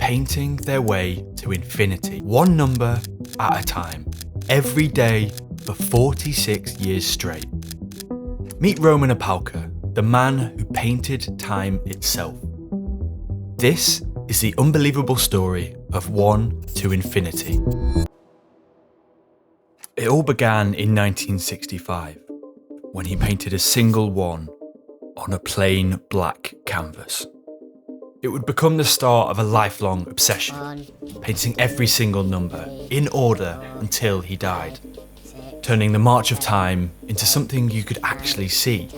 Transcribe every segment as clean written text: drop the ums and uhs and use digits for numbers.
painting their way to infinity, one number at a time, every day for 46 years straight. Meet Roman Opalka, the man who painted time itself. This is the unbelievable story of 1 to infinity. It all began in 1965, when he painted a single 1 on a plain black canvas. It would become the start of a lifelong obsession, painting every single number in order until he died, turning the march of time into something you could actually see.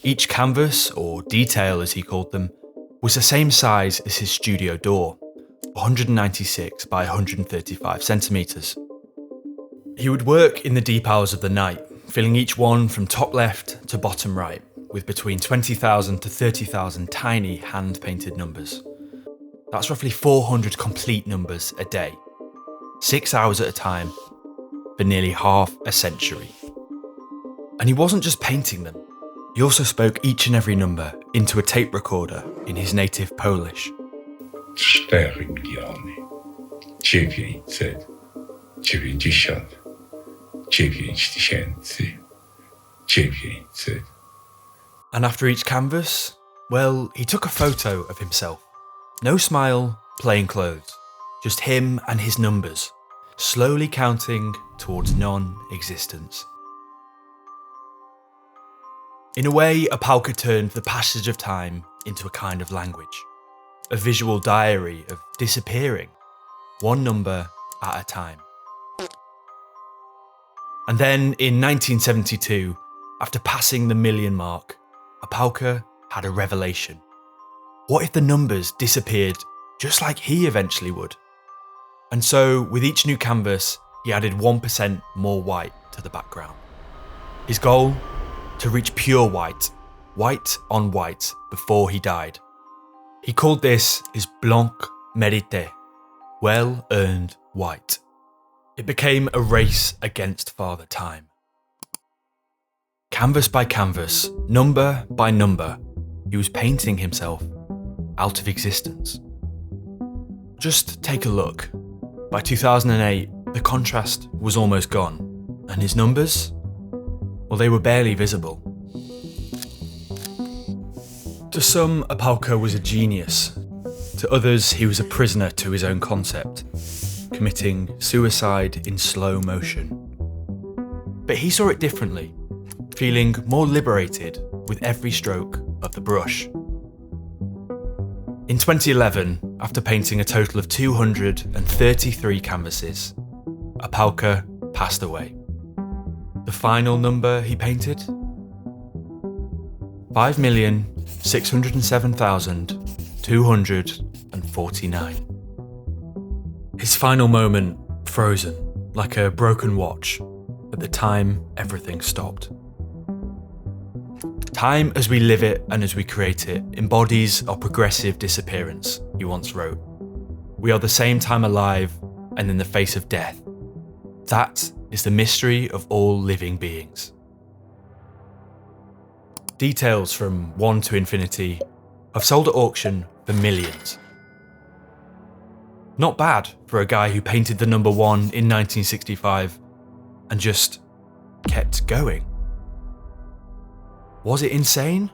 Each canvas, or detail as he called them, was the same size as his studio door, 196 by 135 centimetres. He would work in the deep hours of the night, filling each one from top left to bottom right, with between 20,000 to 30,000 tiny hand-painted numbers. That's roughly 400 complete numbers a day, 6 hours at a time, for nearly half a century. And he wasn't just painting them, he also spoke each and every number into a tape recorder in his native Polish. 4 miliony 990 9900. And after each canvas, well, he took a photo of himself. No smile, plain clothes, just him and his numbers, slowly counting towards non-existence. In a way, Opalka turned the passage of time into a kind of language, a visual diary of disappearing, one number at a time. And then in 1972, after passing the million mark, Opalka had a revelation. What if the numbers disappeared just like he eventually would? And so, with each new canvas, he added 1% more white to the background. His goal? To reach pure white, white on white, before he died. He called this his blanc mérité, well-earned white. It became a race against Father Time. Canvas by canvas, number by number, he was painting himself out of existence. Just take a look. By 2008, the contrast was almost gone, and his numbers? Well, they were barely visible. To some, Opalka was a genius. To others, he was a prisoner to his own concept, committing suicide in slow motion. But he saw it differently, feeling more liberated with every stroke of the brush. In 2011, after painting a total of 233 canvases, Opalka passed away. The final number he painted? 5,607,249. His final moment, frozen, like a broken watch. At the time, everything stopped. Time as we live it and as we create it embodies our progressive disappearance, he once wrote. We are the same time alive and in the face of death. That is the mystery of all living beings. Details from 1 to infinity have sold at auction for millions. Not bad for a guy who painted the number 1 in 1965 and just kept going. Was it insane?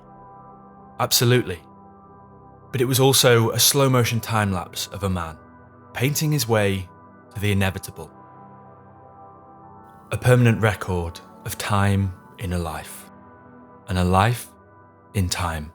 Absolutely. But it was also a slow motion time lapse of a man painting his way to the inevitable. A permanent record of time in a life, and a life in time.